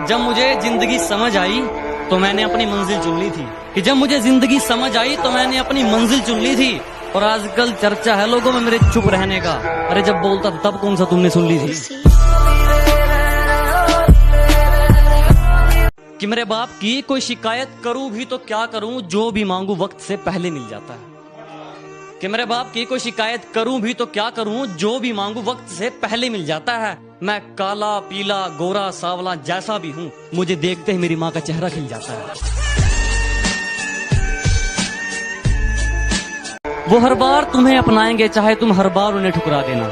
जब मुझे जिंदगी समझ आई तो मैंने अपनी मंजिल चुन ली थी, कि जब मुझे जिंदगी समझ आई तो मैंने अपनी मंजिल चुन ली थी। और आजकल चर्चा है लोगों में मेरे चुप रहने का। अरे जब बोलता था तब कौन सा तुमने सुन ली थी? कि मेरे बाप की कोई शिकायत करूं भी तो क्या करूं, जो भी मांगू वक्त से पहले मिल जाता है। कि मेरे बाप की कोई शिकायत करूं भी तो क्या करूं, जो भी मांगू वक्त से पहले मिल जाता है। मैं काला पीला गोरा सावला जैसा भी हूं, मुझे देखते ही मेरी माँ का चेहरा खिल जाता है। वो हर बार तुम्हें अपनाएंगे चाहे तुम हर बार उन्हें ठुकरा देना।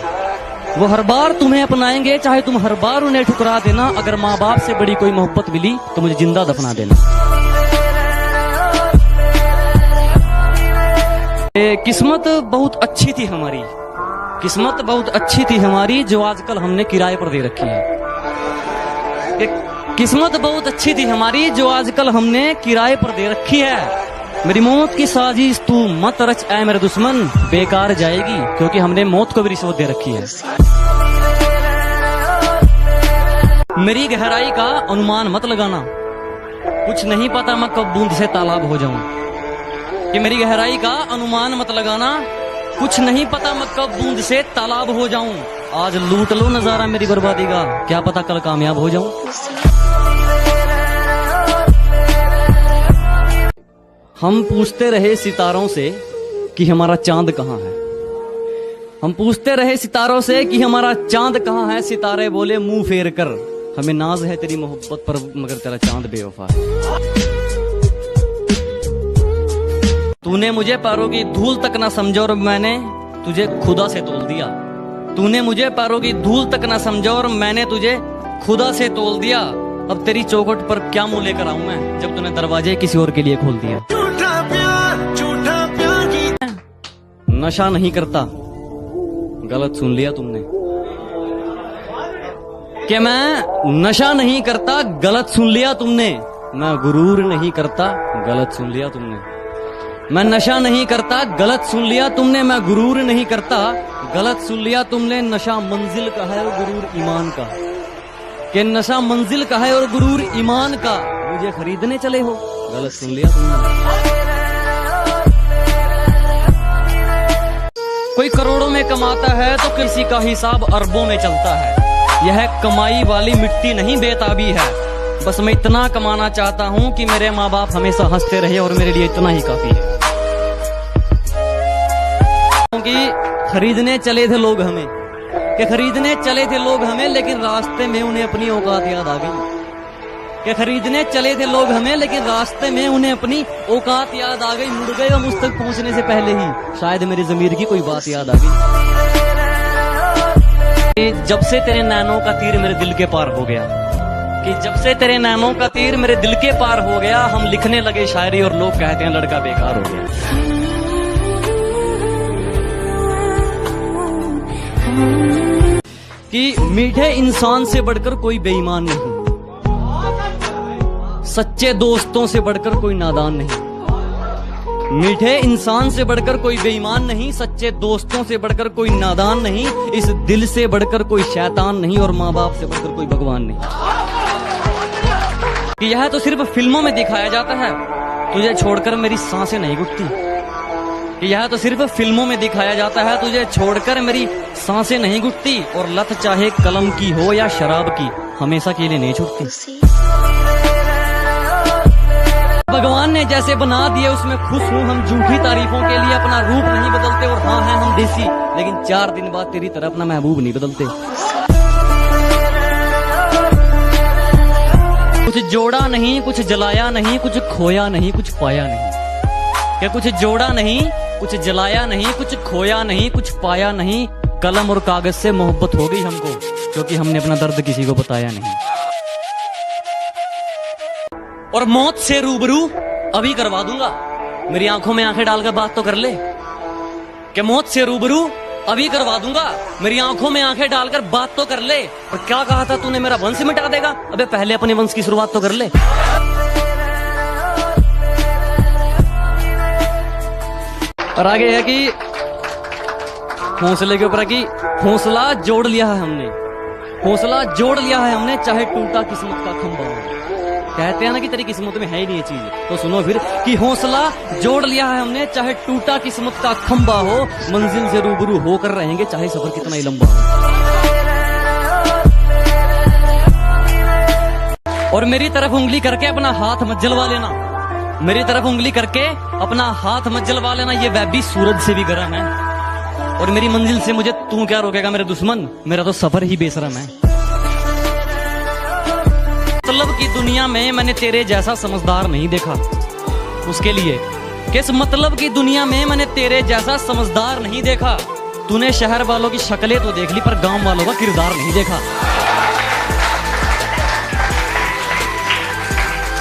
वो हर बार तुम्हें अपनाएंगे चाहे तुम हर बार उन्हें ठुकरा देना। अगर माँ बाप से बड़ी कोई मोहब्बत मिली तो मुझे जिंदा दफना देना। किस्मत बहुत अच्छी थी हमारी, किस्मत बहुत अच्छी थी हमारी, जो आजकल हमने किराए पर दे रखी है। किस्मत बहुत अच्छी थी हमारी, जो आजकल हमने किराए पर दे रखी है। मेरी मौत की साजिश तू मत रच ऐ मेरे दुश्मन, बेकार जाएगी क्योंकि हमने मौत को भी रिश्वत दे रखी है। मेरी गहराई का अनुमान मत लगाना, कुछ नहीं पता मैं कब बूंद से तालाब हो जाऊं। कि मेरी गहराई का अनुमान मत लगाना, कुछ नहीं पता मैं कब बूंद से तालाब हो जाऊं। आज लूट लो नजारा मेरी बर्बादी का, क्या पता कल कामयाब हो जाऊं। हम पूछते रहे सितारों से कि हमारा चांद कहाँ है। हम पूछते रहे सितारों से कि हमारा चांद कहाँ है। सितारे बोले मुंह फेर कर, हमें नाज है तेरी मोहब्बत पर मगर तेरा चांद बेवफा है। तूने मुझे पैरों की धूल तक ना समझा और मैंने तुझे खुदा से तोल दिया। तूने मुझे पैरों की धूल तक ना समझा और मैंने तुझे खुदा से तोल दिया। अब तेरी चौखट पर क्या मुंह लेकर आऊं मैं, जब तूने दरवाजे किसी और के लिए खोल दिया। झूठा प्यार की नशा नहीं करता, गलत सुन लिया तुमने। कि मैं नशा नहीं करता, गलत सुन लिया तुमने। मैं गुरूर नहीं करता, गलत सुन लिया तुमने। मैं नशा नहीं करता, गलत सुन लिया तुमने। मैं गुरूर नहीं करता, गलत सुन लिया तुमने। नशा मंजिल का है और गुरूर ईमान का। कि नशा मंजिल का है और गुरूर ईमान का, मुझे खरीदने चले हो, गलत सुन लिया तुमने। कोई करोड़ों में कमाता है तो किसी का हिसाब अरबों में चलता है। यह कमाई वाली मिट्टी नहीं बेताबी है। बस मैं इतना कमाना चाहता हूं कि मेरे माँ बाप हमेशा हंसते रहे और मेरे लिए इतना ही काफी है। क्योंकि खरीदने चले थे लोग हमें, कि खरीदने चले थे लोग हमें, लेकिन रास्ते में उन्हें अपनी औकात याद आ गई। कि खरीदने चले थे लोग हमें, लेकिन रास्ते में उन्हें अपनी औकात याद आ गई। मुड़ गए मुझ तक पहुंचने से पहले ही, शायद मेरी ज़मीर की कोई बात याद आ गई। जब से तेरे नैनों का तीर मेरे दिल के पार हो गया, कि जब से तेरे नैनों का तीर मेरे दिल के पार हो गया, हम लिखने लगे शायरी और लोग कहते हैं लड़का बेकार हो गया। कि मीठे इंसान से बढ़कर कोई बेईमान नहीं, सच्चे दोस्तों से बढ़कर कोई नादान नहीं। मीठे इंसान से बढ़कर कोई बेईमान नहीं, सच्चे दोस्तों से बढ़कर कोई नादान नहीं। इस दिल से बढ़कर कोई शैतान नहीं और माँ बाप से बढ़कर कोई भगवान नहीं। कि यह तो सिर्फ फिल्मों में दिखाया जाता है, तुझे छोड़कर मेरी सांसें नहीं घुटती। कि यह तो सिर्फ फिल्मों में दिखाया जाता है, तुझे छोड़कर मेरी सांसें नहीं घुटती। और लत चाहे कलम की हो या शराब की, हमेशा के लिए नहीं छूटती। भगवान ने जैसे बना दिए उसमें खुश हूँ। हम झूठी तारीफों के लिए अपना रूप नहीं बदलते। और हाँ है हम देसी, लेकिन 4 दिन बाद तेरी तरह अपना महबूब नहीं बदलते। कुछ जोड़ा नहीं, कुछ जलाया नहीं, कुछ खोया नहीं, कुछ पाया नहीं। क्या कुछ जोड़ा नहीं, कुछ जलाया नहीं, कुछ खोया नहीं, कुछ पाया नहीं। कलम और कागज से मोहब्बत हो गई हमको, क्योंकि हमने अपना दर्द किसी को बताया नहीं। और मौत से रूबरू अभी करवा दूंगा, मेरी आंखों में आंखें डालकर बात तो कर ले। कि मौत से रूबरू अभी करवा दूंगा, मेरी आंखों में आंखें डालकर बात तो कर ले। और क्या कहा था तूने, मेरा वंश मिटा देगा? अबे पहले अपने वंश की शुरुआत तो कर ले। और आगे है कि हौसले के ऊपर है कि हौसला जोड़ लिया है हमने। हौसला जोड़ लिया है हमने चाहे टूटा किस्मत का खंभा हो। कहते हैं ना कि तेरी किस्मत में है ही नहीं ये चीज, तो सुनो फिर कि हौसला जोड़ लिया है हमने चाहे टूटा किस्मत का खंभा हो, मंजिल से रूबरू होकर रहेंगे चाहे सफर कितना ही लंबा हो। और मेरी तरफ उंगली करके अपना हाथ मत जलवा लेना, मेरी तरफ उंगली करके अपना हाथ मत जलवा लेना, ये वैब भी सूरज से भी गर्म है। और मेरी मंजिल से मुझे तू क्या रोकेगा मेरे दुश्मन, मेरा तो सफर ही बेशरम है। मतलब की दुनिया में मैंने तेरे जैसा समझदार नहीं देखा, उसके लिए किस मतलब की दुनिया में मैंने तेरे जैसा समझदार नहीं देखा। तूने शहर वालों की शक्लें तो देख ली पर गांव वालों का किरदार नहीं देखा।